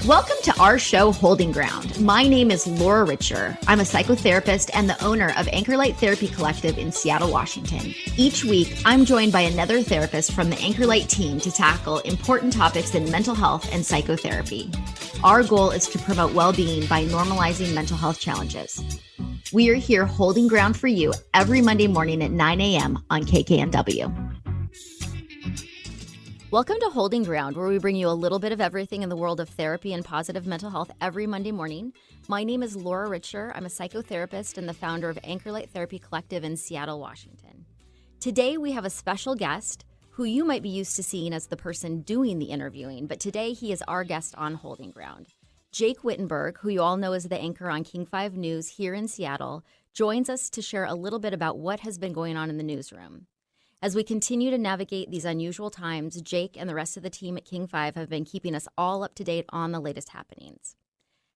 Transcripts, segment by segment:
Welcome to our show, Holding Ground. My name is Laura Richer. I'm a psychotherapist and the owner of Anchor Light Therapy Collective in Seattle, Washington. Each week, I'm joined by another therapist from the Anchor Light team to tackle important topics in mental health and psychotherapy. Our goal is to promote well-being by normalizing mental health challenges. We are here holding ground for you every Monday morning at 9 a.m. on KKNW. Welcome to Holding Ground, where we bring you a little bit of everything in the world of therapy and positive mental health every Monday morning. My name is Laura Richer. I'm a psychotherapist and the founder of Anchor Light Therapy Collective in Seattle, Washington. Today, we have a special guest who you might be used to seeing as the person doing the interviewing, but today he is our guest on Holding Ground. Jake Whittenberg, who you all know as the anchor on King 5 News here in Seattle, joins us to share a little bit about what has been going on in the newsroom. As we continue to navigate these unusual times, Jake and the rest of the team at King 5 have been keeping us all up to date on the latest happenings.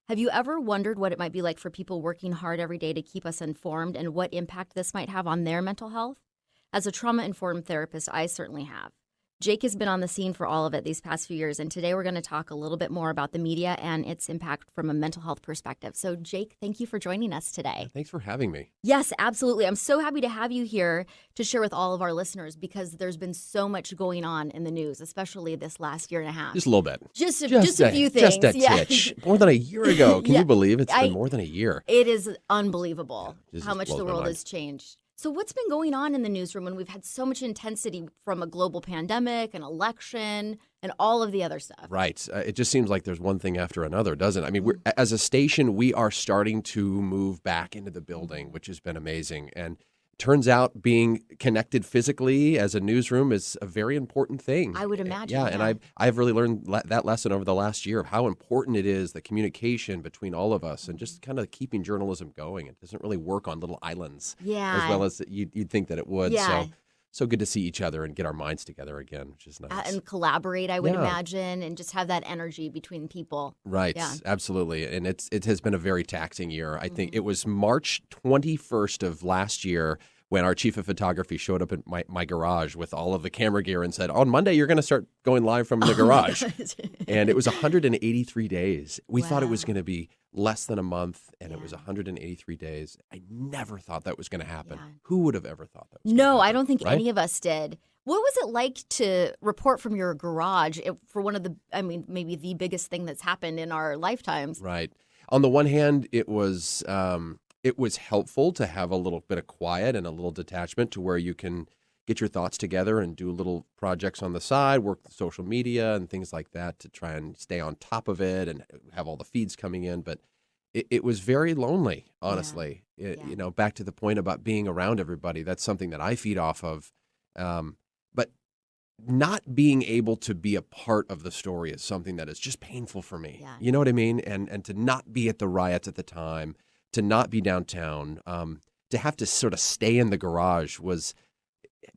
Have you ever wondered what it might be like for people working hard every day to keep us informed and what impact this might have on their mental health? As a trauma-informed therapist, I certainly have. Jake has been on the scene for all of it these past few years, and today we're going to talk a little bit more about the media and its impact from a mental health perspective. So, Jake, thank you for joining us today. Thanks for having me. Yes, absolutely. I'm so happy to have you here to share with all of our listeners because there's been so much going on in the news, especially this last year and a half. Just a little bit. Just a few things. Just a titch. More than a year ago. Can you believe it's been more than a year? It is unbelievable Yeah, how much the world has changed. So what's been going on in the newsroom when we've had so much intensity from a global pandemic, an election, and all of the other stuff? Right. It just seems like there's one thing after another, doesn't it? I mean, as a station, we are starting to move back into the building, which has been amazing. And turns out being connected physically as a newsroom is a very important thing. I would imagine. Yeah, and I've really learned that lesson over the last year of how important it is, the communication between all of us and just kind of keeping journalism going. It doesn't really work on little islands as well as you'd think that it would. Yeah. So good to see each other and get our minds together again, which is nice. And collaborate, I would imagine, and just have that energy between people. Right, absolutely. And it has been a very taxing year. I think it was March 21st of last year when our chief of photography showed up at my garage with all of the camera gear and said, on Monday, you're going to start going live from the garage. And it was 183 days. We thought it was going to be less than a month, and it was 183 days. I never thought that was going to happen. Yeah. Who would have ever thought that was going to happen? I don't think any of us did. What was it like to report from your garage for one of the, maybe the biggest thing that's happened in our lifetimes? Right. On the one hand, it was helpful to have a little bit of quiet and a little detachment to where you can get your thoughts together and do little projects on the side, work with social media and things like that to try and stay on top of it and have all the feeds coming in. But it was very lonely, honestly. You know, back to the point about being around everybody. That's something that I feed off of. But not being able to be a part of the story is something that is just painful for me. Yeah. You know what I mean? And to not be at the riots at the time, to not be downtown, to have to sort of stay in the garage was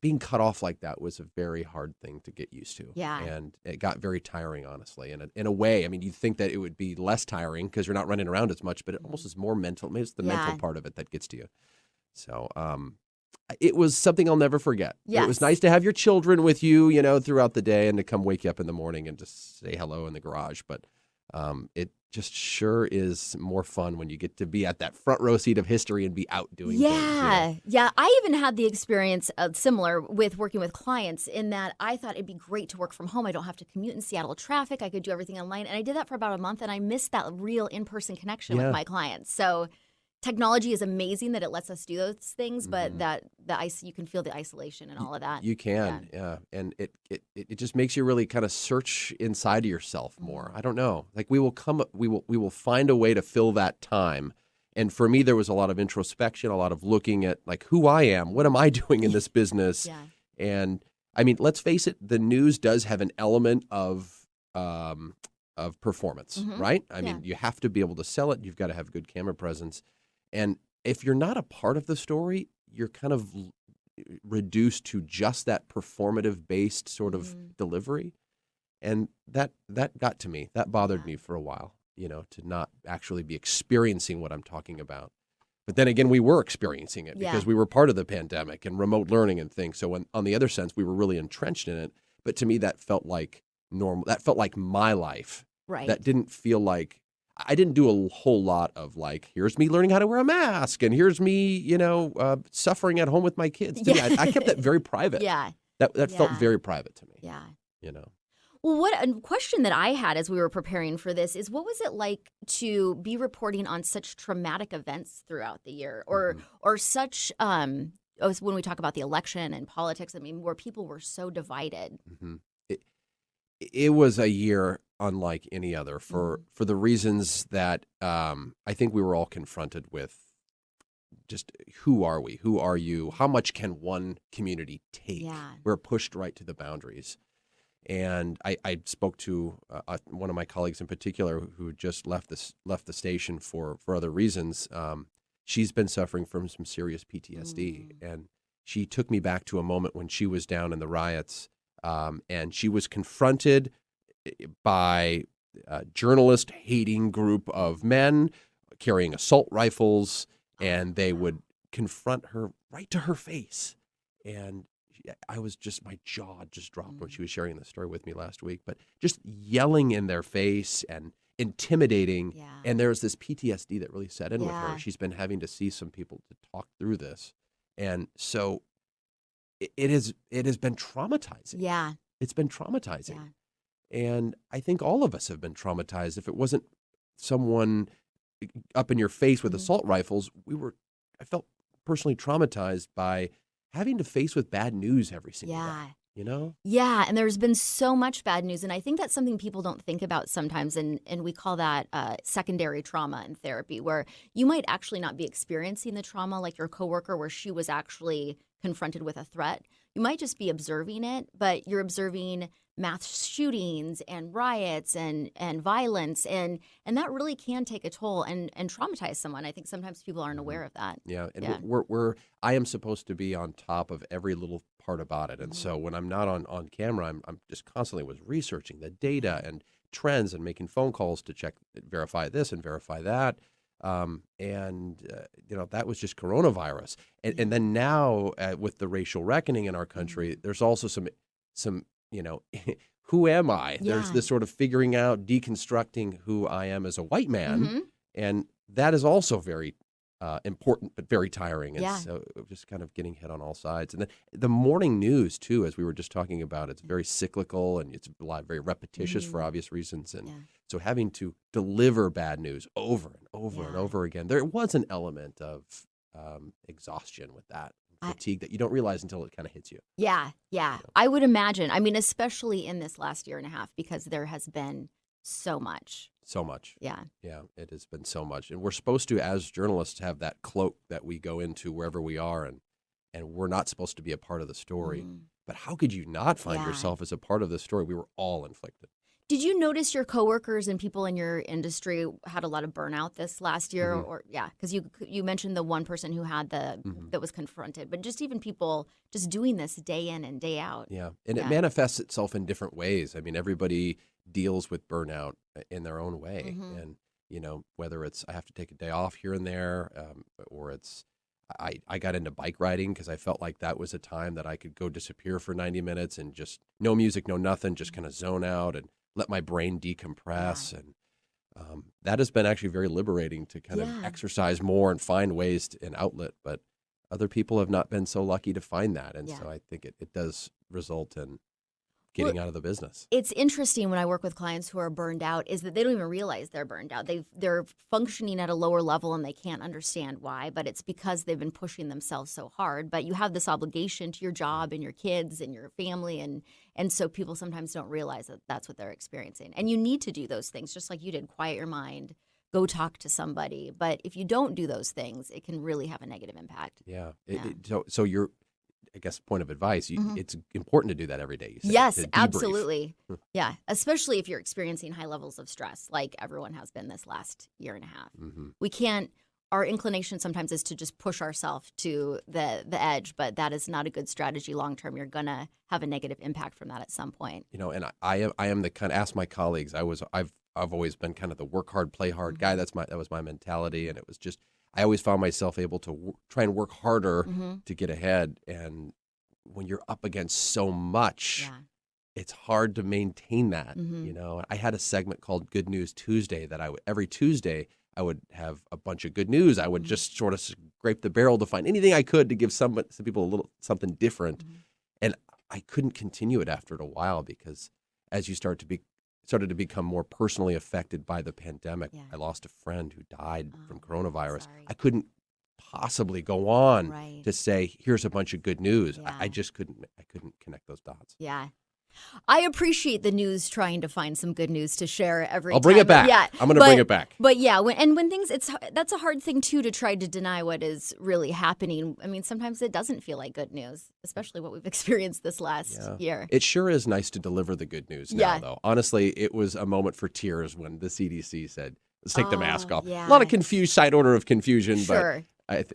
being cut off like that was a very hard thing to get used to. Yeah. And it got very tiring, honestly. And in a way, I mean, you'd think that it would be less tiring because you're not running around as much, but it almost is more mental. Maybe it's the mental part of it that gets to you. So it was something I'll never forget. Yes. It was nice to have your children with you, you know, throughout the day and to come wake you up in the morning and just say hello in the garage. But it just sure is more fun when you get to be at that front row seat of history and be out doing things. Yeah. I even had the experience similar with working with clients in that I thought it'd be great to work from home. I don't have to commute in Seattle traffic. I could do everything online. And I did that for about a month, and I missed that real in-person connection with my clients. So technology is amazing that it lets us do those things, but you can feel the isolation and all of that. You can, yeah. And it just makes you really kind of search inside of yourself more. I don't know. Like we will find a way to fill that time. And for me, there was a lot of introspection, a lot of looking at like who I am, what am I doing in this business? And I mean, let's face it, the news does have an element of performance, right? I mean, you have to be able to sell it. You've got to have good camera presence. And if you're not a part of the story, you're kind of reduced to just that performative-based sort of delivery. And that got to me. That bothered me for a while, you know, to not actually be experiencing what I'm talking about. But then again, we were experiencing it because we were part of the pandemic and remote learning and things. So on the other sense, we were really entrenched in it. But to me, that felt like normal. That felt like my life Right. that didn't feel like I didn't do a whole lot of like, here's me learning how to wear a mask and here's me, suffering at home with my kids. To me, I kept that very private. Yeah. That felt Yeah. very private to me. Yeah. You know. Well, what a question that I had as we were preparing for this is what was it like to be reporting on such traumatic events throughout the year or such when we talk about the election and politics, I mean, where people were so divided. Mm-hmm. It was a year unlike any other for the reasons that I think we were all confronted with. Just who are we? Who are you? How much can one community take? Yeah. We're pushed right to the boundaries. And I spoke to one of my colleagues in particular who just left the station for other reasons. She's been suffering from some serious PTSD, and she took me back to a moment when she was down in the riots, and she was confronted by a journalist-hating group of men carrying assault rifles, and they would confront her right to her face. And I was just, my jaw just dropped when she was sharing the story with me last week, but just yelling in their face and intimidating. Yeah. And there's this PTSD that really set in with Yeah. her. She's been having to see some people to talk through this. And so it has been traumatizing. Yeah. It's been traumatizing. Yeah. And I think all of us have been traumatized. If it wasn't someone up in your face with assault rifles, I felt personally traumatized by having to face with bad news every single day, you know? Yeah, and there's been so much bad news, and I think that's something people don't think about sometimes, and we call that secondary trauma in therapy, where you might actually not be experiencing the trauma like your coworker where she was actually confronted with a threat. You might just be observing it, but you're observing mass shootings and riots and violence, and that really can take a toll and traumatize someone. I think sometimes people aren't aware of that. Yeah, and I am supposed to be on top of every little part about it, and so when I'm not on camera, I'm just constantly was researching the data and trends and making phone calls to check, verify this and verify that. That was just coronavirus, and then now with the racial reckoning in our country, there's also some who am I? Yeah. There's this sort of figuring out, deconstructing who I am as a white man, and that is also very important but very tiring. And so just kind of getting hit on all sides. And then the morning news too, as we were just talking about, it's very cyclical and it's very repetitious for obvious reasons. And so having to deliver bad news over and over and over again, there was an element of exhaustion with that. Fatigue that you don't realize until it kind of hits you. Yeah. I would imagine. I mean, especially in this last year and a half, because there has been so much. So much. Yeah. Yeah, it has been so much. And we're supposed to, as journalists, have that cloak that we go into wherever we are, and we're not supposed to be a part of the story. But how could you not find yourself as a part of the story? We were all inflicted. Did you notice your coworkers and people in your industry had a lot of burnout this last year? Or because you mentioned the one person who had that was confronted, but just even people just doing this day in and day out. Yeah, and it manifests itself in different ways. I mean, everybody deals with burnout in their own way, and whether it's I have to take a day off here and there, or it's I got into bike riding because I felt like that was a time that I could go disappear for 90 minutes and just no music, no nothing, just kind of zone out and let my brain decompress. And that has been actually very liberating to kind of exercise more and find ways an outlet. But other people have not been so lucky to find that. And so I think it does result in getting out of the business. It's interesting when I work with clients who are burned out is that they don't even realize they're burned out. They're functioning at a lower level and they can't understand why, but it's because they've been pushing themselves so hard. But you have this obligation to your job and your kids and your family, and so people sometimes don't realize that that's what they're experiencing. And you need to do those things, just like you did. Quiet your mind, go talk to somebody. But if you don't do those things, it can really have a negative impact. Yeah. So you're, I guess, point of advice, it's important to do that every day. You said, yes, to debrief. absolutely. Yeah, especially if you're experiencing high levels of stress, like everyone has been this last year and a half. We can't, our inclination sometimes is to just push ourselves to the edge, but that is not a good strategy long term. You're going to have a negative impact from that at some point. And I am the kind of, ask my colleagues, I've always been kind of the work hard, play hard guy. That was my mentality. And it was just, I always found myself able to try and work harder to get ahead. And when you're up against so much, it's hard to maintain that. Mm-hmm. I had a segment called Good News Tuesday that every Tuesday I would have a bunch of good news. I would just sort of scrape the barrel to find anything I could to give some people a little something different. Mm-hmm. And I couldn't continue it after a while because as you started to become more personally affected by the pandemic, Yeah. I lost a friend who died from coronavirus. Sorry. I couldn't possibly go on Right. to say, here's a bunch of good news. Yeah. I just couldn't connect those dots. Yeah. I appreciate the news trying to find some good news to share every time. I'll bring it back. Yeah. I'm going to bring it back. But yeah, when things, that's a hard thing too, to try to deny what is really happening. I mean, sometimes it doesn't feel like good news, especially what we've experienced this last year. It sure is nice to deliver the good news now, though. Honestly, it was a moment for tears when the CDC said, let's take the mask off. Yeah. A lot of side order of confusion, Sure. but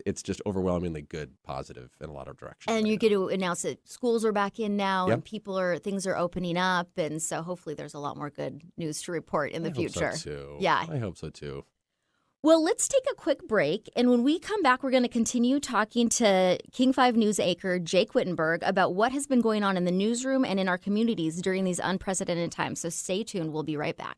it's just overwhelmingly good, positive in a lot of directions. And you get to announce that schools are back in now, Yep. and things are opening up, and so hopefully there's a lot more good news to report in the future. I hope so too. Yeah. I hope so too. Well, let's take a quick break, and when we come back, we're going to continue talking to King 5 News anchor Jake Whittenberg about what has been going on in the newsroom and in our communities during these unprecedented times. So stay tuned. We'll be right back.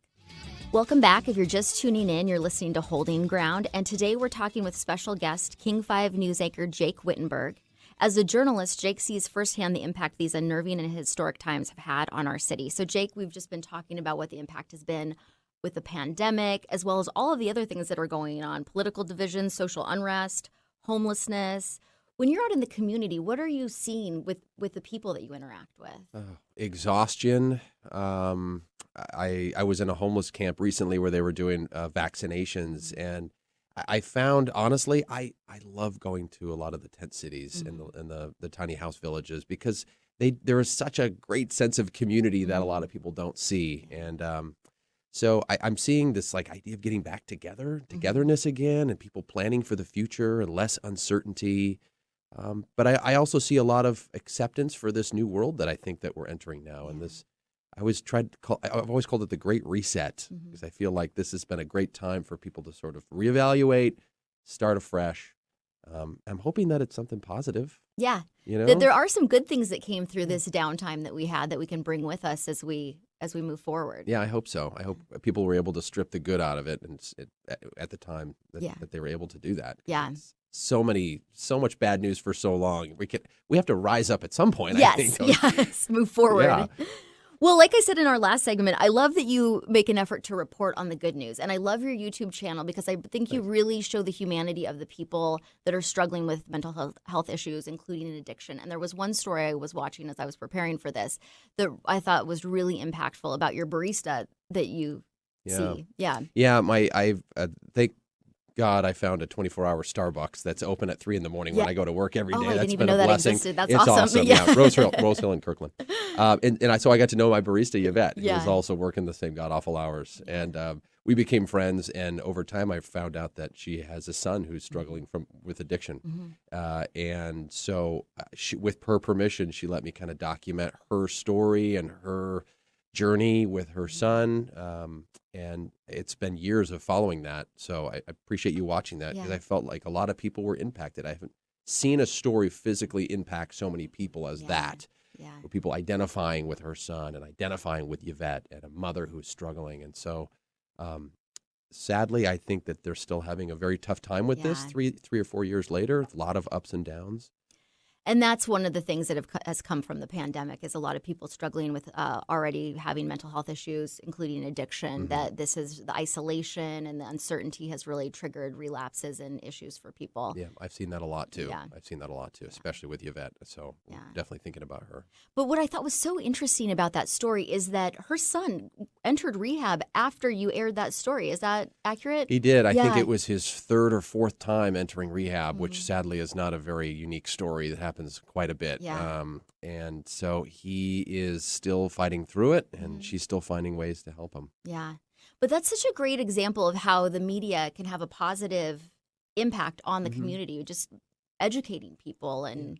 Welcome back. If you're just tuning in, you're listening to Holding Ground, and today we're talking with special guest King 5 News anchor Jake Whittenberg. As a journalist, Jake sees firsthand the impact these unnerving and historic times have had on our city. So, Jake, we've just been talking about what the impact has been with the pandemic, as well as all of the other things that are going on, political divisions, social unrest, homelessness. When you're out in the community, what are you seeing with the people that you interact with? Exhaustion. I was in a homeless camp recently where they were doing vaccinations, and I found, honestly, I love going to a lot of the tent cities and the tiny house villages because there is such a great sense of community that a lot of people don't see. And so I'm seeing this idea of getting back togetherness again, and people planning for the future and less uncertainty. But I also see a lot of acceptance for this new world that I think that we're entering now. And I've always called it the Great Reset because I feel like this has been a great time for people to sort of reevaluate, start afresh. I'm hoping that it's something positive. Yeah. That there are some good things that came through this downtime that we had that we can bring with us as we move forward. Yeah, I hope so. I hope people were able to strip the good out of it, and at the time that they were able to do that. Yeah. So much bad news for so long. We have to rise up at some point. Yes, I think. yes, move forward. Yeah. Well, like I said in our last segment, I love that you make an effort to report on the good news. And I love your YouTube channel because I think you really show the humanity of the people that are struggling with mental health issues, including addiction. And there was one story I was watching as I was preparing for this that I thought was really impactful about your barista that you see. Yeah. Yeah, thank God I found a 24-hour Starbucks that's open at 3 in the morning when I go to work every day. I That's didn't even been know a that blessing. existed. That's it's awesome. Yeah, Rose Hill and Kirkland. So I got to know my barista, Yvette, who was also working the same god-awful hours. And we became friends, and over time I found out that she has a son who's struggling with addiction. And so with her permission, she let me kind of document her story and her journey with her son. And it's been years of following that. So I appreciate you watching that because I felt like a lot of people were impacted. I haven't seen a story physically impact so many people as that. Yeah. With people identifying with her son and identifying with Yvette and a mother who's struggling. And so sadly, I think that they're still having a very tough time with this 3 or 4 years later. A lot of ups and downs. And that's one of the things that has come from the pandemic is a lot of people struggling with already having mental health issues, including addiction, that this is the isolation and the uncertainty has really triggered relapses and issues for people. Yeah, I've seen that a lot too. Yeah. I've seen that a lot too, especially with Yvette. So I'm definitely thinking about her. But what I thought was so interesting about that story is that her son entered rehab after you aired that story. Is that accurate? He did. I think it was his 3rd or 4th time entering rehab, which sadly is not a very unique story that happens quite a bit. Yeah. And so he is still fighting through it, and she's still finding ways to help him. Yeah. But that's such a great example of how the media can have a positive impact on the community, just educating people and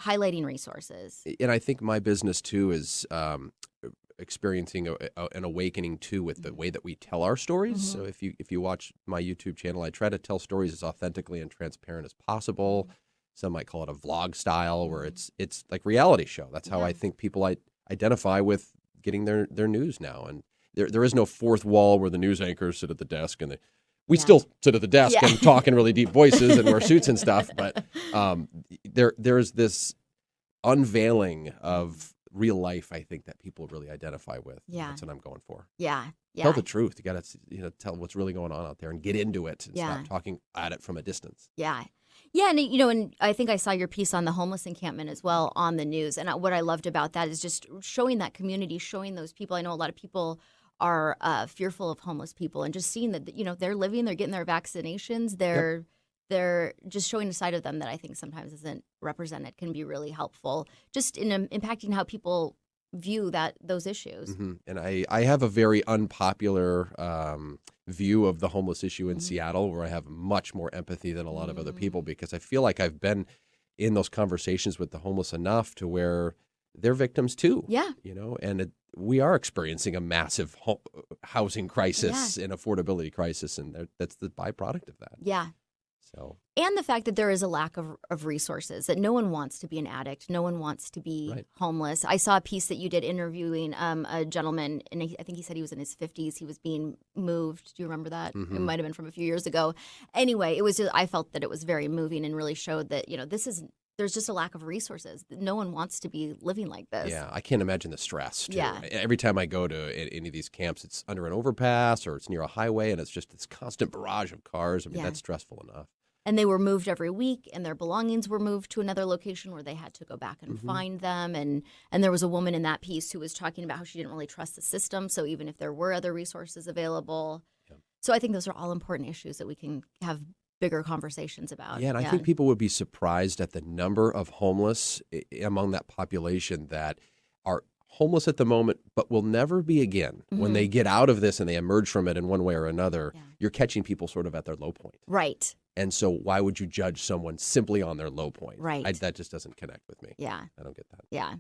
highlighting resources. And I think my business, too, is experiencing an awakening, too, with the way that we tell our stories. So if you watch my YouTube channel, I try to tell stories as authentically and transparent as possible. Some might call it a vlog style, where it's like reality show. That's how I think people identify with getting their news now. And there is no fourth wall where the news anchors sit at the desk and we still sit at the desk and talk in really deep voices and wear suits and stuff. But there's this unveiling of real life, I think, that people really identify with. Yeah. That's what I'm going for. Yeah. Tell the truth. You got to tell what's really going on out there and get into it and stop talking at it from a distance. Yeah. Yeah, and I think I saw your piece on the homeless encampment as well on the news. And what I loved about that is just showing that community, showing those people. I know a lot of people are fearful of homeless people, and just seeing that they're living, they're getting their vaccinations, they're just showing a side of them that I think sometimes isn't represented can be really helpful, just in impacting how people view those issues. Mm-hmm. And I have a very unpopular view of the homeless issue in Seattle, where I have much more empathy than a lot of other people, because I feel like I've been in those conversations with the homeless enough to where they're victims too. Yeah. And we are experiencing a massive housing crisis and affordability crisis, and that's the byproduct of that. Yeah. So. And the fact that there is a lack of resources, that no one wants to be an addict, no one wants to be homeless. I saw a piece that you did interviewing a gentleman, and I think he said he was in his 50s. He was being moved. Do you remember that? Mm-hmm. It might have been from a few years ago. Anyway, it was I felt that it was very moving and really showed that, there's just a lack of resources. No one wants to be living like this. Yeah, I can't imagine the stress, too. Yeah. Every time I go to any of these camps, it's under an overpass or it's near a highway, and it's just this constant barrage of cars. I mean, that's stressful enough. And they were moved every week, and their belongings were moved to another location where they had to go back and find them. And there was a woman in that piece who was talking about how she didn't really trust the system. So even if there were other resources available. Yeah. So I think those are all important issues that we can have bigger conversations about. Yeah, and I think people would be surprised at the number of homeless among that population that are homeless at the moment, but will never be again. Mm-hmm. When they get out of this and they emerge from it in one way or another, you're catching people sort of at their low point. Right. And so why would you judge someone simply on their low point? Right. That just doesn't connect with me. Yeah. I don't get that. Yeah.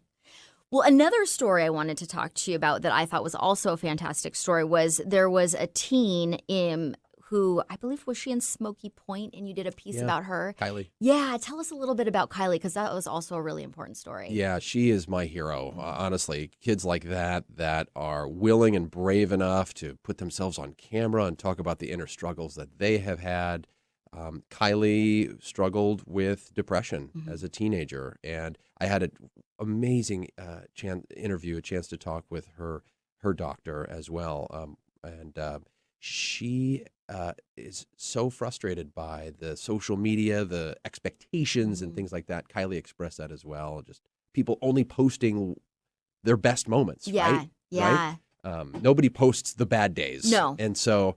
Well, another story I wanted to talk to you about that I thought was also a fantastic story was there was a teen who I believe was she in Smoky Point, and you did a piece about her. Kylie. Yeah, tell us a little bit about Kylie, because that was also a really important story. Yeah, she is my hero. Honestly, kids like that are willing and brave enough to put themselves on camera and talk about the inner struggles that they have had. Kylie struggled with depression as a teenager, and I had an amazing chance to talk with her doctor as well. She is so frustrated by the social media, the expectations and things like that. Kylie expressed that as well. Just people only posting their best moments, right? Yeah. Right? Nobody posts the bad days. No. And so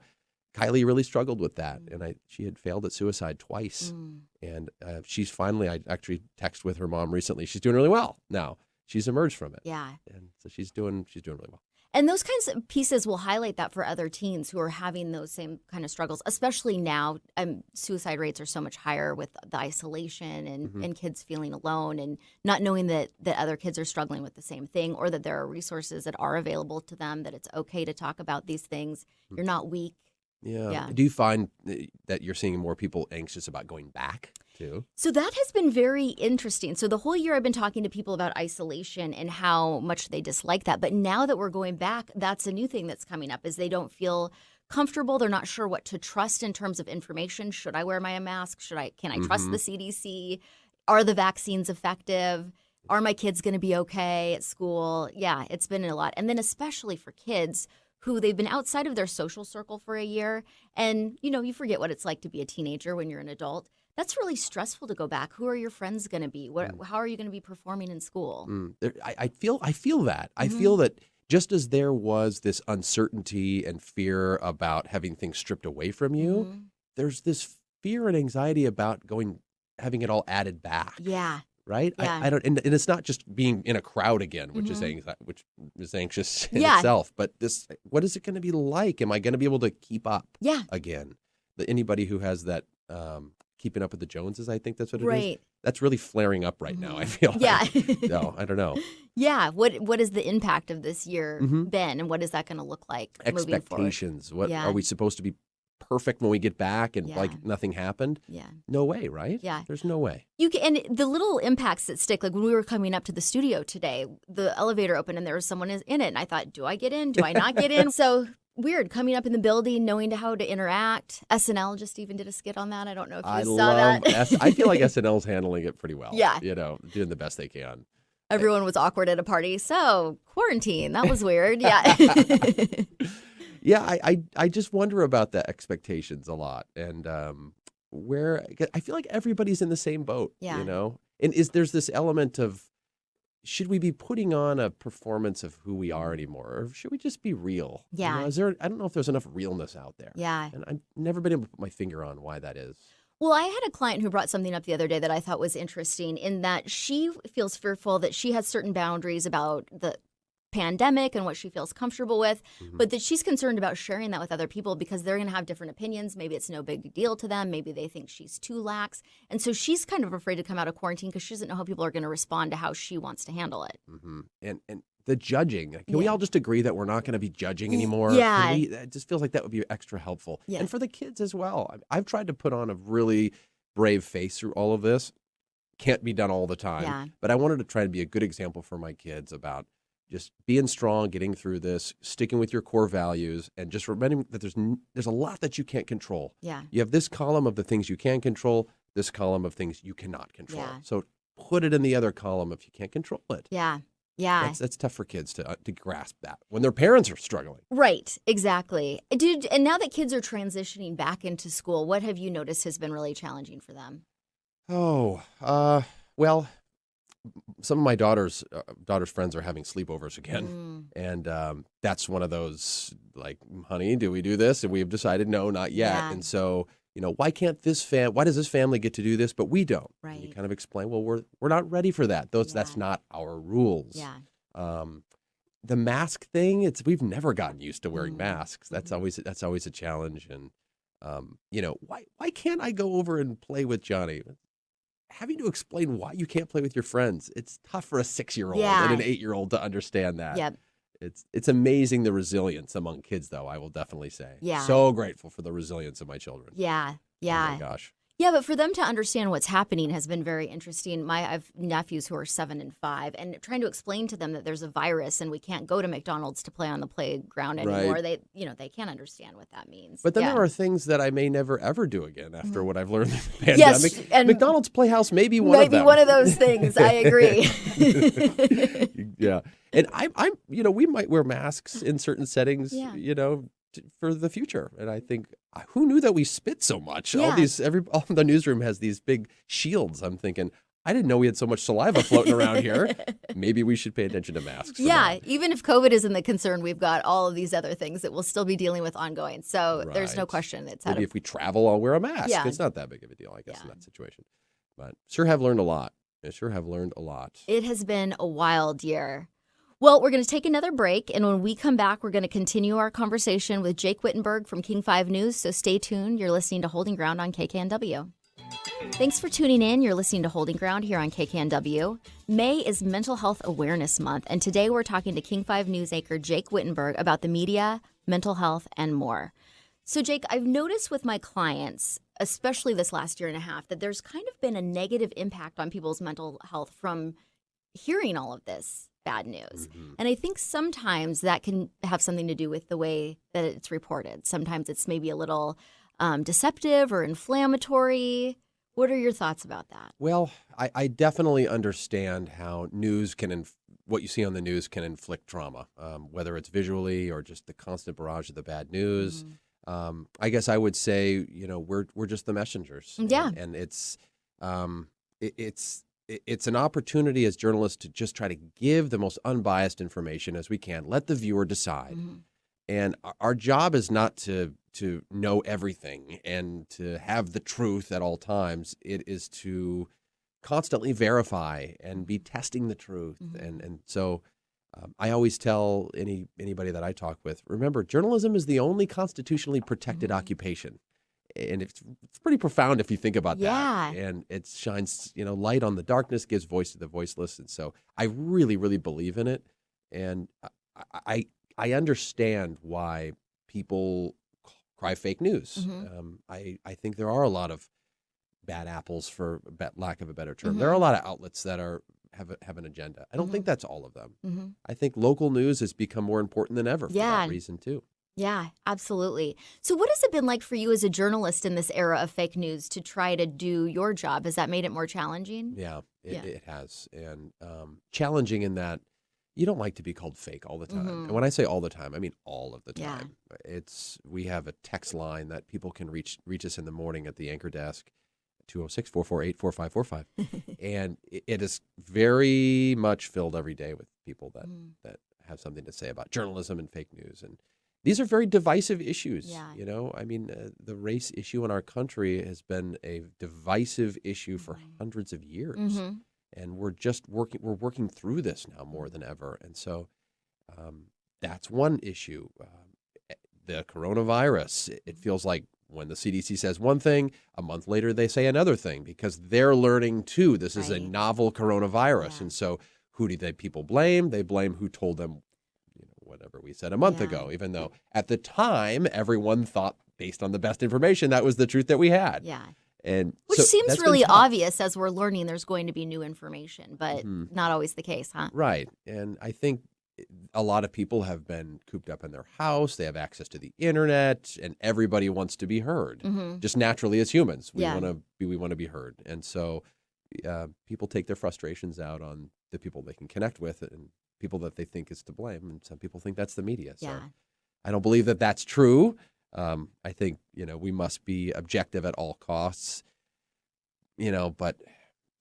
Kylie really struggled with that. And she had failed at suicide twice. And she's finally, I actually texted with her mom recently. She's doing really well now. She's emerged from it. Yeah. And so she's doing really well. And those kinds of pieces will highlight that for other teens who are having those same kind of struggles, especially now. Suicide rates are so much higher with the isolation and kids feeling alone and not knowing that other kids are struggling with the same thing, or that there are resources that are available to them, that it's okay to talk about these things. You're not weak. Yeah. Do you find that you're seeing more people anxious about going back too? So that has been very interesting. So the whole year I've been talking to people about isolation and how much they dislike that. But now that we're going back, that's a new thing that's coming up, is they don't feel comfortable. They're not sure what to trust in terms of information. Should I wear my mask? Can I trust the CDC? Are the vaccines effective? Are my kids going to be okay at school? Yeah, it's been a lot. And then especially for kids who they've been outside of their social circle for a year. And, you forget what it's like to be a teenager when you're an adult. That's really stressful to go back. Who are your friends going to be? How are you going to be performing in school? I feel that. I feel that just as there was this uncertainty and fear about having things stripped away from you, there's this fear and anxiety about having it all added back. Yeah. Right? Yeah. I don't, and it's not just being in a crowd again, which is anxious in itself. But what is it going to be like? Am I going to be able to keep up again? Anybody who has that keeping up with the Joneses, I think that's what it is. That's really flaring up right now, I feel. Yeah. No, I don't know. Yeah. What is the impact of this year been, and what is that going to look like moving forward? Expectations. What are we supposed to be perfect when we get back and Yeah. like nothing happened. Yeah. No way, right? Yeah. There's no way. You can, and the little impacts that stick, like when we were coming up to the studio today, the elevator opened and there was someone in it. And I thought, do I get in? Do I not get in? So weird coming up in the building, knowing how to interact. SNL just even did a skit on that. I don't know if you saw that. I feel like SNL's handling it pretty well. Yeah. Doing the best they can. Everyone was awkward at a party. So quarantine, that was weird. Yeah. Yeah, I just wonder about the expectations a lot, and where I feel like everybody's in the same boat. Yeah. And there's this element of, should we be putting on a performance of who we are anymore, or should we just be real? Yeah. I don't know if there's enough realness out there. Yeah. And I've never been able to put my finger on why that is. Well, I had a client who brought something up the other day that I thought was interesting, in that she feels fearful that she has certain boundaries about the pandemic and what she feels comfortable with, but that she's concerned about sharing that with other people because they're going to have different opinions. Maybe it's no big deal to them. Maybe they think she's too lax. And so she's kind of afraid to come out of quarantine because she doesn't know how people are going to respond to how she wants to handle it. Mm-hmm. And the judging. Can we all just agree that we're not going to be judging anymore? Yeah. It just feels like that would be extra helpful. Yeah. And for the kids as well. I've tried to put on a really brave face through all of this. Can't be done all the time. Yeah. But I wanted to try to be a good example for my kids about just being strong, getting through this, sticking with your core values, and just remembering that there's a lot that you can't control. Yeah. You have this column of the things you can control, this column of things you cannot control. Yeah. So put it in the other column if you can't control it. Yeah. Yeah. That's tough for kids to grasp that when their parents are struggling. Right. Exactly. Dude, and now that kids are transitioning back into school, what have you noticed has been really challenging for them? Oh, well, some of my daughter's friends are having sleepovers again. And that's one of those, like, honey, do we do this? And we've decided, no, not yet. Yeah. And so, why does this family get to do this, but we don't? Right. And you kind of explain, well, we're not ready for that. That's not our rules. Yeah. The mask thing, we've never gotten used to wearing masks. That's always a challenge. And, why can't I go over and play with Johnny? Having to explain why you can't play with your friends. It's tough for a 6-year-old and an 8-year-old to understand that. Yep. It's amazing, the resilience among kids, though, I will definitely say. Yeah. So grateful for the resilience of my children. Yeah. Yeah. Oh my gosh. Yeah, but for them to understand what's happening has been very interesting. I have nephews who are 7 and 5, and trying to explain to them that there's a virus and we can't go to McDonald's to play on the playground anymore. Right. They can't understand what that means. But then Yeah. there are things that I may never ever do again after what I've learned in the pandemic. Yes, and McDonald's Playhouse may be one of them. maybe one of those things. I agree. Yeah. And I'm we might wear masks in certain settings, Yeah. For the future. And I think, who knew that we spit so much? Yeah. All the newsroom has these big shields. I'm thinking, I didn't know we had so much saliva floating around here. Maybe we should pay attention to masks. from Yeah, now. even if COVID isn't the concern, we've got all of these other things that we'll still be dealing with ongoing. So there's no Right. question it's Maybe if we travel, I'll wear a mask. Yeah. It's not that big of a deal, I guess, in Yeah. that situation. But sure have learned a lot. I sure have learned a lot. It has been a wild year. Well, we're going to take another break, and when we come back, we're going to continue our conversation with Jake Whittenberg from King 5 News, so stay tuned. You're listening to Holding Ground on KKNW. Thanks for tuning in. You're listening to Holding Ground here on KKNW. May is Mental Health Awareness Month, and today we're talking to King 5 News anchor Jake Whittenberg about the media, mental health, and more. So, Jake, I've noticed with my clients, especially this last year and a half, that there's kind of been a negative impact on people's mental health from hearing all of this bad news. And I think sometimes that can have something to do with the way that it's reported. Sometimes it's maybe a little deceptive or inflammatory. What are your thoughts about that? Well, I definitely understand how news what you see on the news can inflict trauma, whether it's visually or just the constant barrage of the bad news. I guess I would say, we're just the messengers. Yeah. And it's an opportunity as journalists to just try to give the most unbiased information as we can. Let the viewer decide. And our job is not to know everything and to have the truth at all times. It is to constantly verify and be testing the truth. And so I always tell anybody that I talk with, remember, journalism is the only constitutionally protected occupation. And it's pretty profound if you think about Yeah. that. And it shines, light on the darkness, gives voice to the voiceless. And so I really, really believe in it. And I understand why people cry fake news. Mm-hmm. I think there are a lot of bad apples, for lack of a better term. Mm-hmm. There are a lot of outlets that have an agenda. I don't Mm-hmm. think that's all of them. Mm-hmm. I think local news has become more important than ever for Yeah. that reason too. Yeah, absolutely. So what has it been like for you as a journalist in this era of fake news to try to do your job? Has that made it more challenging? Yeah, Yeah. it has. And challenging in that you don't like to be called fake all the time. Mm-hmm. And when I say all the time, I mean all of the Yeah. time. We have a text line that people can reach us in the morning at the anchor desk, 206-448-4545. And it is very much filled every day with people that have something to say about journalism and fake news. And these are very divisive issues. Yeah. You know, I mean, the race issue in our country has been a divisive issue for hundreds of years. Mm-hmm. And we're working through this now more than ever. And so that's one issue. The coronavirus, it feels like when the CDC says one thing, a month later they say another thing because they're learning too. This is a Right. novel coronavirus. Yeah. And so who do people blame? They blame who told them, whatever we said a month Yeah. ago, even though at the time everyone thought, based on the best information, that was the truth that we had. Yeah. And Which so seems that's been really tough. obvious as we're learning there's going to be new information, but Mhm. not always the case, huh? Right. And I think a lot of people have been cooped up in their house. They have access to the internet, and everybody wants to be heard. Mm-hmm. Just naturally, as humans, we Yeah. want to be heard. And so people take their frustrations out on the people they can connect with and people that they think is to blame. And some people think that's the media. So Yeah. I don't believe that that's true. I think, we must be objective at all costs, but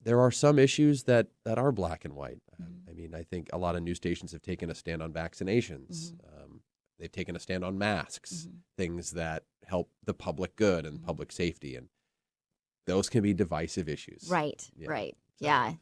there are some issues that are black and white. I mean, I think a lot of news stations have taken a stand on vaccinations. They've taken a stand on masks, things that help the public good and public safety. And those can be divisive issues. Right. Yeah. Right. So- Yeah.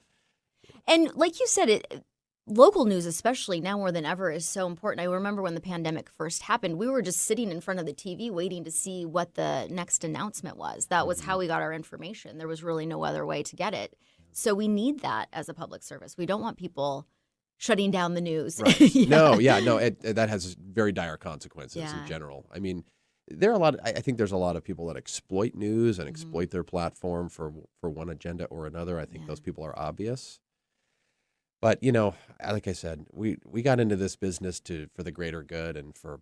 And like you said, local news, especially now more than ever, is so important. I remember when the pandemic first happened, we were just sitting in front of the TV waiting to see what the next announcement was. That was how we got our information. There was really no other way to get it. So we need that as a public service. We don't want people shutting down the news. Right. Yeah. No, that has very dire consequences Yeah. in general. I mean, there are a lot. I think there's a lot of people that exploit news and exploit their platform for one agenda or another. I think those people are obvious. But like I said, we got into this business for the greater good and for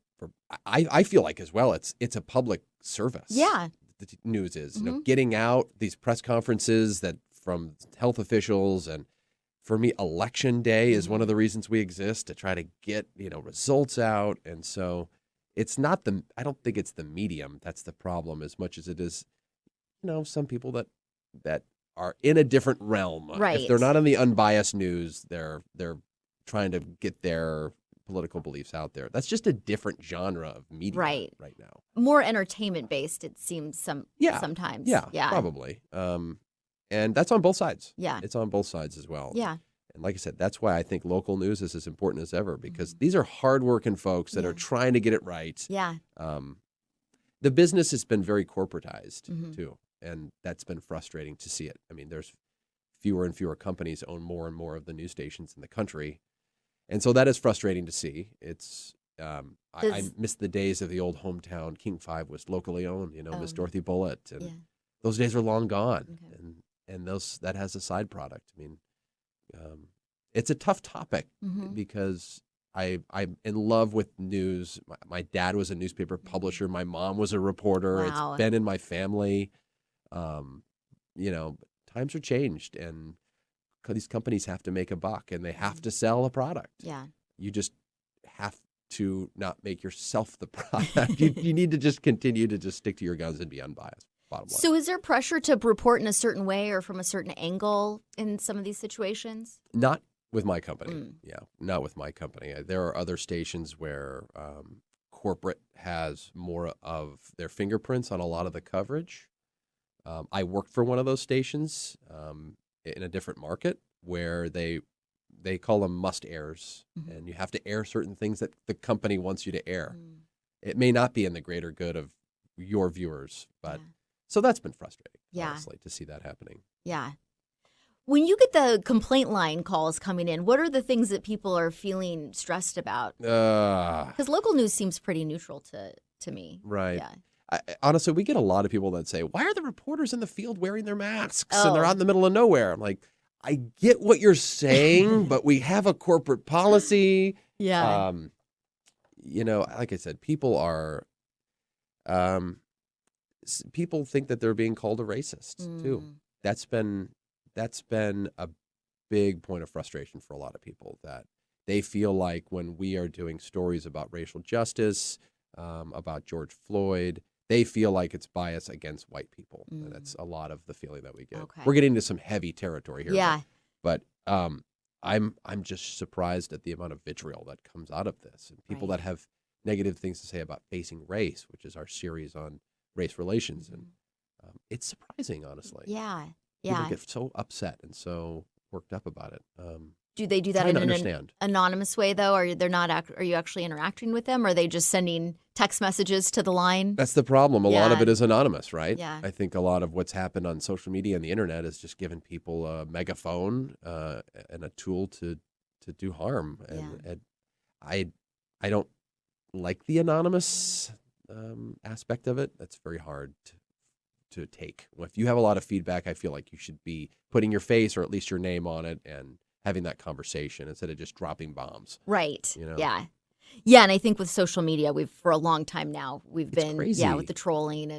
I feel like as well it's a public service. Yeah. The news is getting out these press conferences that from health officials, and for me election day is one of the reasons we exist, to try to get results out. And so it's not I don't think it's the medium that's the problem as much as it is some people that are in a different realm. Right. If they're not in the unbiased news, they're trying to get their political beliefs out there. That's just a different genre of media right now. More entertainment based, it seems sometimes. Yeah, probably. And that's on both sides. Yeah. It's on both sides as well. Yeah. And like I said, that's why I think local news is as important as ever, because these are hardworking folks that are trying to get it right. Yeah. The business has been very corporatized too. And that's been frustrating to see it. I mean, there's fewer and fewer companies own more and more of the news stations in the country. And so that is frustrating to see. It's I miss the days of the old hometown. King 5 was locally owned, Miss Dorothy Bullitt. And those days are long gone. Okay. And that has a side product. I mean, it's a tough topic because I'm in love with news. My dad was a newspaper publisher. My mom was a reporter. Wow. It's been in my family. Times are changed, and these companies have to make a buck, and they have to sell a product. Yeah. You just have to not make yourself the product. you need to just continue to just stick to your guns and be unbiased. Bottom line. So is there pressure to report in a certain way or from a certain angle in some of these situations? Not with my company. Yeah, not with my company. There are other stations where corporate has more of their fingerprints on a lot of the coverage. I worked for one of those stations in a different market where they call them must airs, and you have to air certain things that the company wants you to air. It may not be in the greater good of your viewers, but so that's been frustrating, honestly, to see that happening. Yeah. When you get the complaint line calls coming in, what are the things that people are feeling stressed about? Because local news seems pretty neutral to me. Right. Yeah. honestly, we get a lot of people that say, why are the reporters in the field wearing their masks and they're Oh. out in the middle of nowhere? I'm like, I get what you're saying, but we have a corporate policy. Yeah. Like I said, people are, people think that they're being called a racist too. That's been a big point of frustration for a lot of people, that they feel like when we are doing stories about racial justice, about George Floyd, they feel like it's bias against white people. And that's a lot of the feeling that we get. Okay. We're getting into some heavy territory here. Yeah. But I'm just surprised at the amount of vitriol that comes out of this, and people that have negative things to say about Facing Race, which is our series on race relations. And it's surprising, honestly. Yeah. People get so upset and so worked up about it. Do they do that in an anonymous way, though? Are you actually interacting with them? Or are they just sending text messages to the line? That's the problem. A lot of it is anonymous, right? Yeah. I think a lot of what's happened on social media and the internet is just giving people a megaphone and a tool to do harm. And I don't like the anonymous aspect of it. That's very hard to take. If you have a lot of feedback, I feel like you should be putting your face or at least your name on it and having that conversation instead of just dropping bombs. Right. Yeah. Yeah, and I think with social media, for a long time now, we've been crazy. With the trolling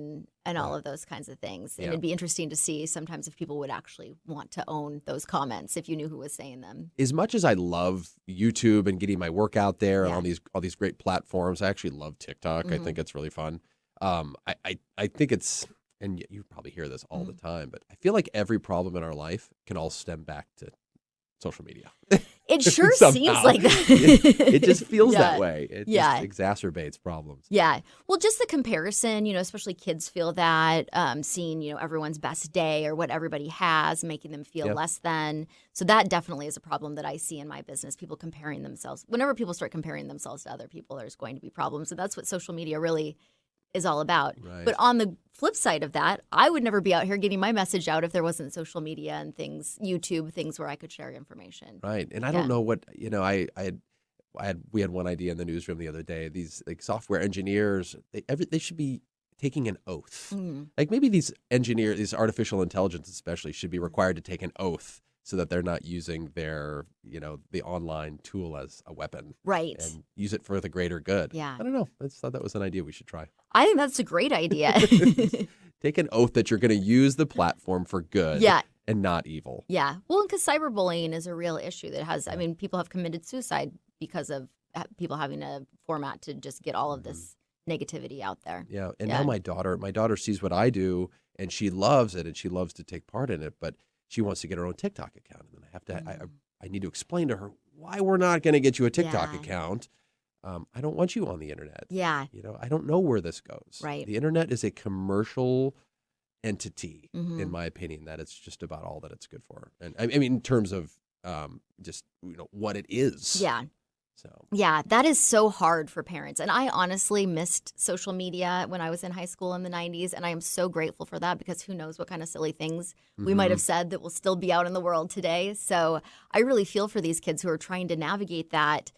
and all of those kinds of things. And it'd be interesting to see sometimes if people would actually want to own those comments if you knew who was saying them. As much as I love YouTube and getting my work out there and all these great platforms, I actually love TikTok. I think it's really fun. I think it's, and you probably hear this all the time, but I feel like every problem in our life can all stem back to social media. It sure seems like that. It just feels that way. It just exacerbates problems. Yeah. Well, just the comparison, especially kids feel that, seeing, everyone's best day or what everybody has, making them feel less than. So that definitely is a problem that I see in my business, people comparing themselves. Whenever people start comparing themselves to other people, there's going to be problems. And that's what social media really is all about. Right. But on the flip side of that, I would never be out here getting my message out if there wasn't social media and things, YouTube, things where I could share information. Right. And I don't know what, we had one idea in the newsroom the other day. These software engineers, they should be taking an oath. Like maybe these engineers, these artificial intelligence especially, should be required to take an oath so that they're not using their, the online tool as a weapon. Right. And use it for the greater good. Yeah. I don't know. I just thought that was an idea we should try. I think that's a great idea. Take an oath that you're going to use the platform for good and not evil. Yeah. Well, because cyberbullying is a real issue that has, people have committed suicide because of people having a format to just get all of this negativity out there. Yeah. And now my daughter sees what I do and she loves it and she loves to take part in it, but she wants to get her own TikTok account. And then I need to explain to her why we're not going to get you a TikTok account. I don't want you on the internet. Yeah. I don't know where this goes. Right. The internet is a commercial entity, in my opinion, that it's just about all that it's good for. And I mean, in terms of just, what it is. Yeah. So. Yeah, that is so hard for parents. And I honestly missed social media when I was in high school in the 90s. And I am so grateful for that because who knows what kind of silly things we might have said that will still be out in the world today. So I really feel for these kids who are trying to navigate that,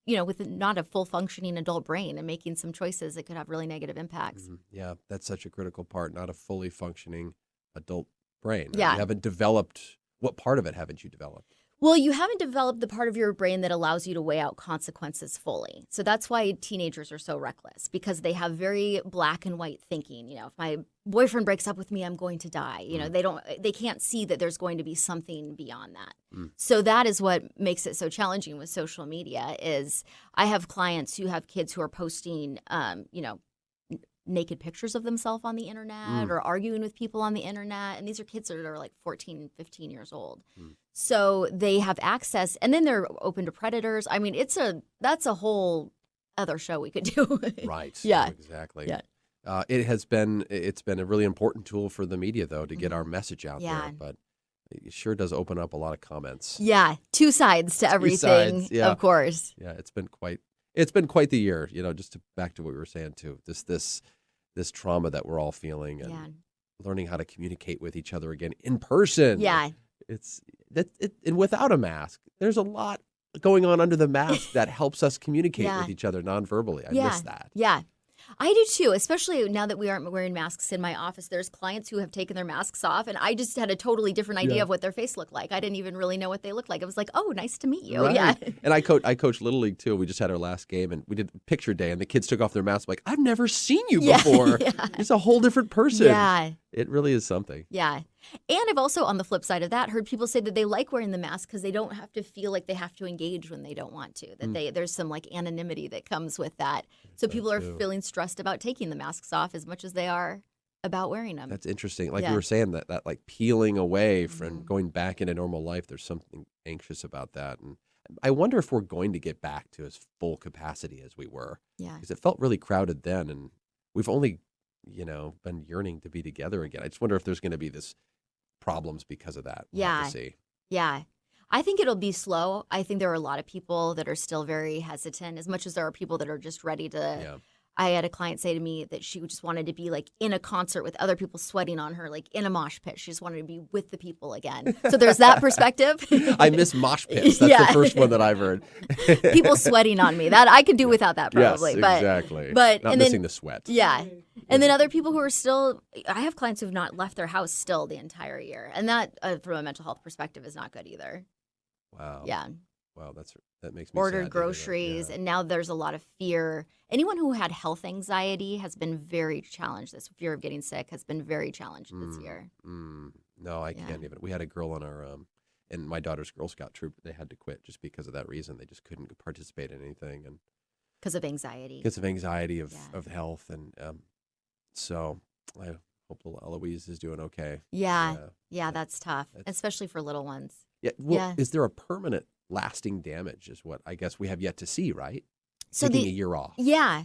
with not a full functioning adult brain and making some choices that could have really negative impacts. Yeah, that's such a critical part, not a fully functioning adult brain. Yeah. You haven't developed, what part of it haven't you developed? Well, you haven't developed the part of your brain that allows you to weigh out consequences fully. So that's why teenagers are so reckless, because they have very black and white thinking. If my boyfriend breaks up with me, I'm going to die. They can't see that there's going to be something beyond that. So that is what makes it so challenging with social media is I have clients who have kids who are posting, naked pictures of themselves on the internet or arguing with people on the internet. And these are kids that are like 14, 15 years old. So they have access, and then they're open to predators. I mean, that's a whole other show we could do. Right. Yeah. Exactly. Yeah. It's been a really important tool for the media, though, to get our message out there. But it sure does open up a lot of comments. Yeah. Two sides to everything, of course. Yeah. It's been quite the year, just back to what we were saying too, this trauma that we're all feeling and learning how to communicate with each other again in person. Yeah. And without a mask, there's a lot going on under the mask that helps us communicate with each other non-verbally. I miss that. Yeah. I do too, especially now that we aren't wearing masks in my office. There's clients who have taken their masks off, and I just had a totally different idea of what their face looked like. I didn't even really know what they looked like. It was like, oh, nice to meet you. Right. Yeah. And I coach Little League too. We just had our last game, and we did picture day, and the kids took off their masks. Like, I've never seen you before. Yeah. It's a whole different person. Yeah. It really is something. Yeah. And I've also, on the flip side of that, heard people say that they like wearing the mask because they don't have to feel like they have to engage when they don't want to, that there's some like anonymity that comes with that. So people are feeling stressed about taking the masks off as much as they are about wearing them. That's interesting. Like you were saying, that like peeling away from Mm-hmm. going back into normal life, there's something anxious about that. And I wonder if we're going to get back to as full capacity as we were. Yeah. Because it felt really crowded then, and we've only, been yearning to be together again. I just wonder if there's going to be this problems because of that. We'll have to see. Yeah. I think it'll be slow. I think there are a lot of people that are still very hesitant, as much as there are people that are just ready to. Yeah. I had a client say to me that she just wanted to be like in a concert with other people sweating on her, like in a mosh pit. She just wanted to be with the people again. So there's that perspective. I miss mosh pits. That's the first one that I've heard. People sweating on me. That I could do without that probably. Yes, but, exactly. But not and missing then, the sweat. Yeah. And then other people who are still, I have clients who've not left their house still the entire year. And that, from a mental health perspective, is not good either. Wow. Yeah. Wow, that makes me sad Ordered to hear that. groceries, Yeah. and now there's a lot of fear. Anyone who had health anxiety has been very challenged. This fear of getting sick has been very challenged this year. No, I can't even. We had a girl on our, in my daughter's Girl Scout troop. They had to quit just because of that reason. They just couldn't participate in anything, and Because of anxiety. because of anxiety of health, and so I hope little Eloise is doing okay. Yeah, that's tough, That's- especially for little ones. Yeah. Well, Yeah. is there a permanent, lasting damage? Is what I guess we have yet to see, right? So Taking a year off. Yeah.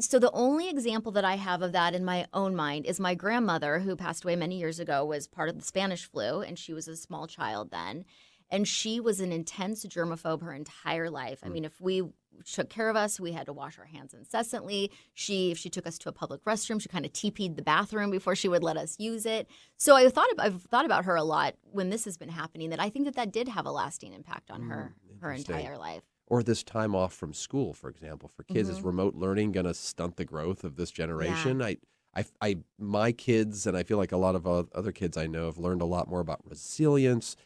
So the only example that I have of that in my own mind is my grandmother, who passed away many years ago, was part of the Spanish flu, and she was a small child then. And she was an intense germaphobe her entire life. I mean, if we took care of us, we had to wash our hands incessantly. If she took us to a public restroom, she kind of TP'd the bathroom before she would let us use it. So I've thought about her a lot when this has been happening, that I think that did have a lasting impact on her entire life. Or this time off from school, for example, for kids, is remote learning going to stunt the growth of this generation? My kids, and I feel like a lot of other kids I know, have learned a lot more about resilience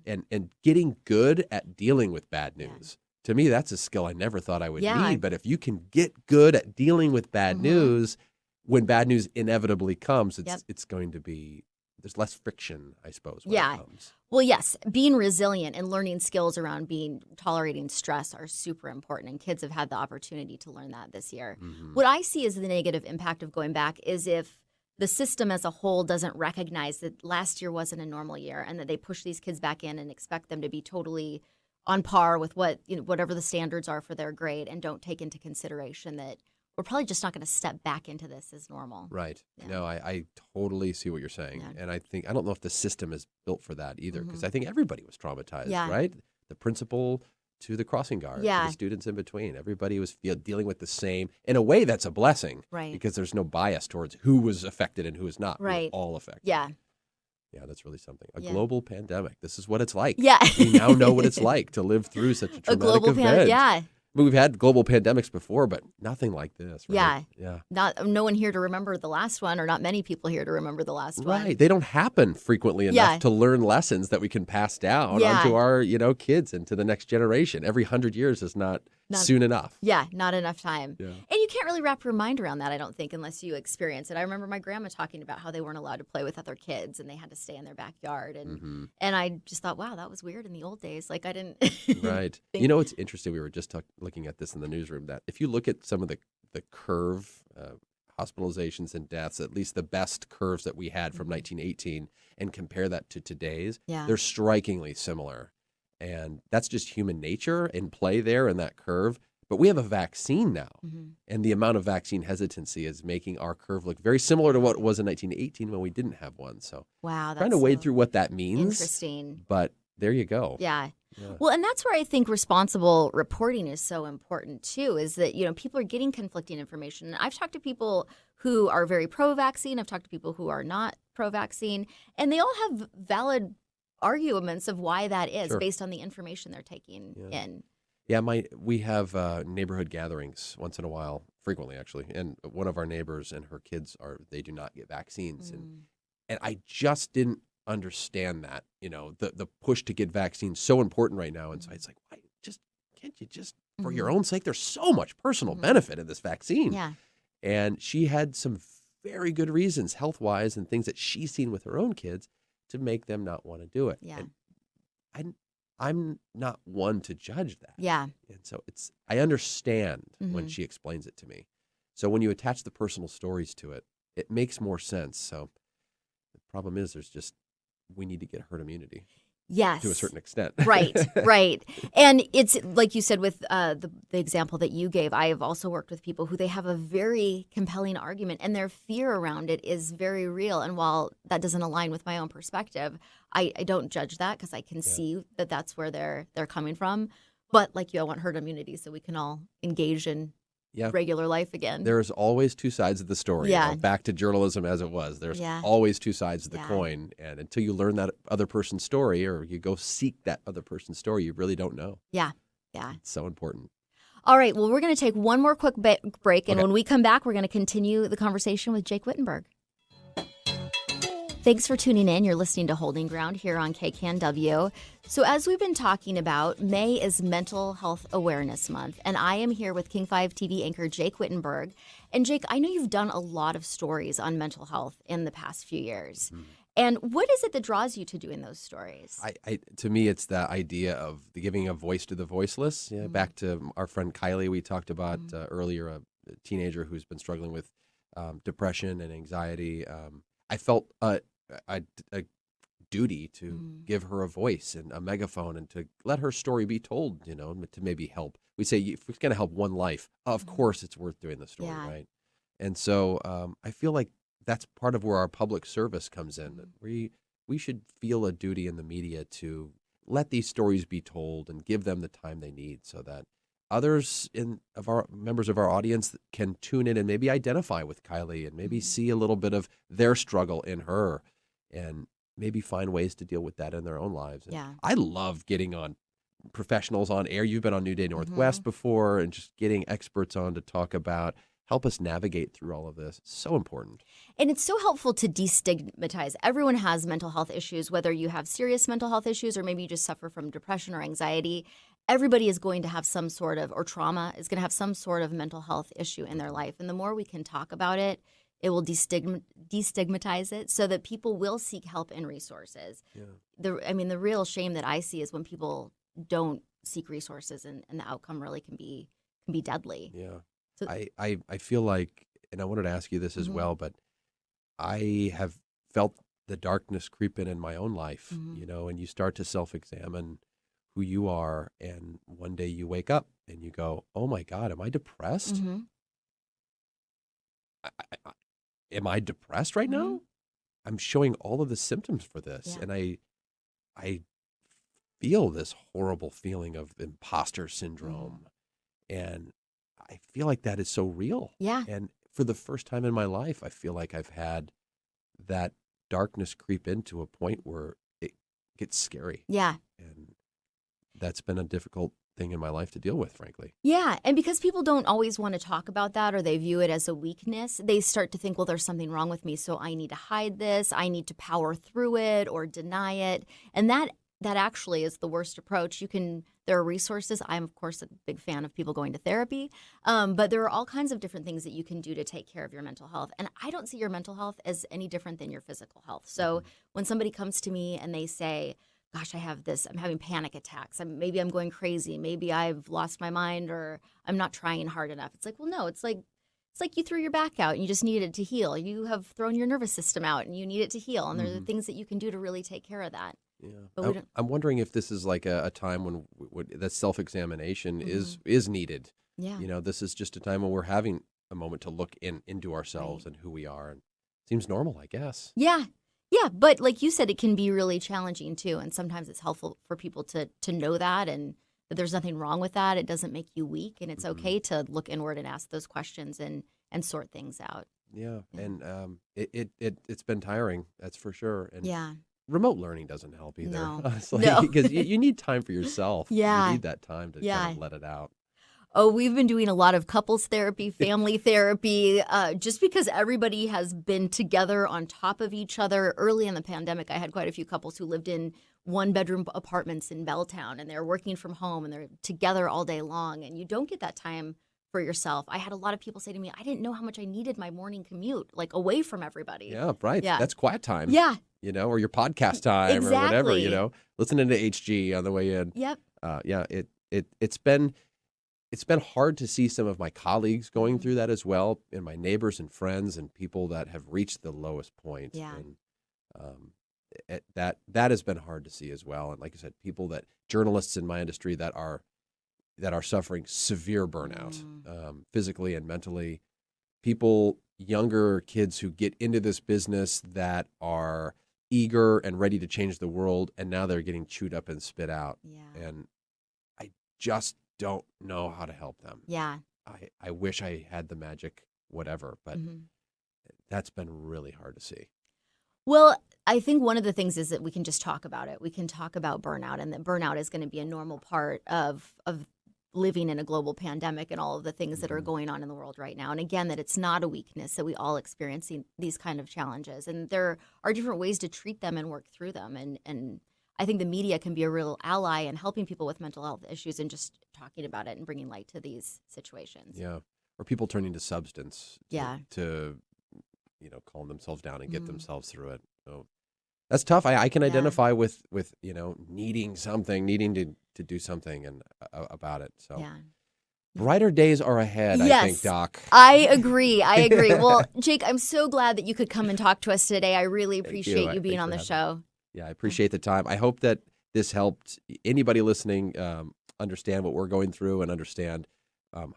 and getting good at dealing with bad news. To me, that's a skill I never thought I would need. But if you can get good at dealing with bad news, when bad news inevitably comes, it's going to be, there's less friction, I suppose, when it comes. Well, yes, being resilient and learning skills around tolerating stress are super important, and kids have had the opportunity to learn that this year. What I see as the negative impact of going back is if the system as a whole doesn't recognize that last year wasn't a normal year, and that they push these kids back in and expect them to be totally on par with whatever the standards are for their grade, and don't take into consideration that we're probably just not going to step back into this as normal. Right. Yeah. No, I totally see what you're saying. Yeah. And I don't know if the system is built for that either, because I think everybody was traumatized, Yeah. right? The principal to the crossing guard, to Yeah. the students in between. Everybody was dealing with the same. In a way, that's a blessing, Right. because there's no bias towards who was affected and who was not. Right. We're all affected. Yeah. Yeah, that's really something. A Yeah. global pandemic. This is what it's like. Yeah. We now know what it's like to live through such a A traumatic global event. pandemic. Yeah. I mean, we've had global pandemics before, but nothing like this, right? Yeah. Yeah. No one here to remember the last one, or not many people here to remember the last one. Right. They don't happen frequently enough Yeah. to learn lessons that we can pass down Yeah. onto our, kids and to the next generation. Every 100 years is not soon enough. Yeah, not enough time. Yeah. And you can't really wrap your mind around that, I don't think, unless you experience it. I remember my grandma talking about how they weren't allowed to play with other kids and they had to stay in their backyard. And I just thought, wow, that was weird in the old days. Like, I didn't. Right. think- It's interesting. We were just looking at this in the newsroom, that if you look at some of the curve, hospitalizations and deaths, at least the best curves that we had from 1918, and compare that to today's, Yeah. they're strikingly similar. And that's just human nature in play there in that curve. But we have a vaccine now, and the amount of vaccine hesitancy is making our curve look very similar to what it was in 1918 when we didn't have one. So Wow. That's trying to wade through what that means. interesting. But there you go. Yeah. Yeah. Well, and that's where I think responsible reporting is so important too, is that, people are getting conflicting information. And I've talked to people who are very pro-vaccine. I've talked to people who are not pro-vaccine, and they all have valid arguments of why that is Sure. based on the information they're taking in. Yeah, we have neighborhood gatherings once in a while frequently, actually. And one of our neighbors and her kids they do not get vaccines. And I just didn't understand that, the push to get vaccines so important right now. And so it's like, why can't you just, for your own sake, there's so much personal benefit in this vaccine. Yeah. And she had some very good reasons, health-wise, and things that she's seen with her own kids to make them not want to do it. Yeah. And I'm not one to judge that. Yeah. And so I understand when she explains it to me. So when you attach the personal stories to it, it makes more sense. So the problem is we need to get herd immunity. Yes. To a certain extent. Right. And it's like you said with the example that you gave, I have also worked with people who they have a very compelling argument and their fear around it is very real. And while that doesn't align with my own perspective, I don't judge that because I can see that that's where they're coming from. But like you, I want herd immunity so we can all engage in regular life again. There's always two sides of the story. Yeah. Back to journalism as it was. There's always two sides of the coin. And until you learn that other person's story or you go seek that other person's story, you really don't know. Yeah. It's so important. All right. Well, we're going to take one more quick break. And when we come back, we're going to continue the conversation with Jake Whittenberg. Thanks for tuning in. You're listening to Holding Ground here on KCAN-W. So as we've been talking about, May is Mental Health Awareness Month, and I am here with King 5 TV anchor Jake Whittenberg. And Jake, I know you've done a lot of stories on mental health in the past few years. And what is it that draws you to doing those stories? To me, it's the idea of giving a voice to the voiceless. Back to our friend Kylie we talked about earlier, a teenager who's been struggling with depression and anxiety. I felt a duty to give her a voice and a megaphone and to let her story be told, to maybe help. We say if it's going to help one life, of course it's worth doing the story, right? And so I feel like that's part of where our public service comes in. We should feel a duty in the media to let these stories be told and give them the time they need so that others of our members of our audience can tune in and maybe identify with Kylie and maybe see a little bit of their struggle in her and maybe find ways to deal with that in their own lives. And I love getting on professionals on air. You've been on New Day Northwest before and just getting experts on to talk about, help us navigate through all of this. It's so important. And it's so helpful to destigmatize. Everyone has mental health issues, whether you have serious mental health issues or maybe you just suffer from depression or anxiety. Everybody is going to have some sort of, or trauma is going to have some sort of mental health issue in their life. And the more we can talk about it, it will destigmatize it so that people will seek help and resources. The real shame that I see is when people don't seek resources and the outcome really can be deadly. Yeah. So, I feel like, and I wanted to ask you this as well, but I have felt the darkness creep in my own life, and you start to self-examine who you are, and one day you wake up and you go, oh my God, am I depressed? Am I depressed right now? I'm showing all of the symptoms for this. And I feel this horrible feeling of imposter syndrome. And I feel like that is so real. And for the first time in my life, I feel like I've had that darkness creep into a point where it gets scary. And that's been a difficult thing in my life to deal with, frankly. And because people don't always want to talk about that or they view it as a weakness, they start to think, well, there's something wrong with me, so I need to hide this, I need to power through it or deny it. And that actually is the worst approach. There are resources. I'm, of course, a big fan of people going to therapy, but there are all kinds of different things that you can do to take care of your mental health. And I don't see your mental health as any different than your physical health. So when somebody comes to me and they say, gosh, I'm having panic attacks. Maybe I'm going crazy. Maybe I've lost my mind or I'm not trying hard enough. It's like, well, no, it's like you threw your back out and you just needed it to heal. You have thrown your nervous system out and you need it to heal. And there are things that you can do to really take care of that. But I'm wondering if this is like a time when that self-examination is needed. This is just a time when we're having a moment to look into ourselves and who we are. And it seems normal, I guess. Yeah, but like you said, it can be really challenging too. And sometimes it's helpful for people to know that and that there's nothing wrong with that. It doesn't make you weak. And it's okay to look inward and ask those questions and sort things out. And it's been tiring, that's for sure. And remote learning doesn't help either, no. honestly, because you need time for yourself. You need that time to kind of let it out. Oh, we've been doing a lot of couples therapy, family therapy, just because everybody has been together on top of each other. Early in the pandemic, I had quite a few couples who lived in one-bedroom apartments in Belltown, and they're working from home, and they're together all day long, and you don't get that time for yourself. I had a lot of people say to me, I didn't know how much I needed my morning commute, like away from everybody. Yeah, right. Yeah. That's quiet time. Yeah. Or your podcast time or whatever, Exactly. listening to HG on the way in. Yep. It's been hard to see some of my colleagues going through that as well, and my neighbors and friends and people that have reached the lowest point. Yeah. And that has been hard to see as well. And like I said, journalists in my industry that are suffering severe burnout, physically and mentally. People, younger kids who get into this business that are eager and ready to change the world, and now they're getting chewed up and spit out. Yeah. And I just don't know how to help them. Yeah. I wish I had the magic whatever, but that's been really hard to see. Well, I think one of the things is that we can just talk about it. We can talk about burnout, and that burnout is going to be a normal part of living in a global pandemic and all of the things that are going on in the world right now. And again, that it's not a weakness, that we all experiencing these kind of challenges. And there are different ways to treat them and work through them. And I think the media can be a real ally in helping people with mental health issues and just talking about it and bringing light to these situations. Yeah. Or people turning to substance to calm themselves down and get themselves through it. So that's tough. I can identify with needing something, needing to do something and about it. So brighter days are ahead, Yes. I think, Doc. I agree. Well, Jake, I'm so glad that you could come and talk to us today. I really appreciate you being on the show. Yeah, I appreciate the time. I hope that this helped anybody listening understand what we're going through and understand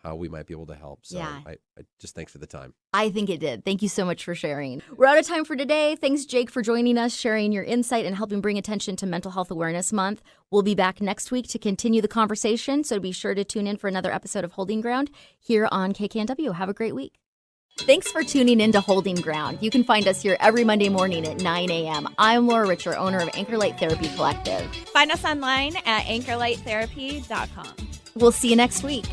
how we might be able to help. So I just thanks for the time. I think it did. Thank you so much for sharing. We're out of time for today. Thanks, Jake, for joining us, sharing your insight, and helping bring attention to Mental Health Awareness Month. We'll be back next week to continue the conversation, so be sure to tune in for another episode of Holding Ground here on KKNW. Have a great week. Thanks for tuning in to Holding Ground. You can find us here every Monday morning at 9 a.m. I'm Laura Richer, owner of Anchor Light Therapy Collective. Find us online at anchorlighttherapy.com. We'll see you next week.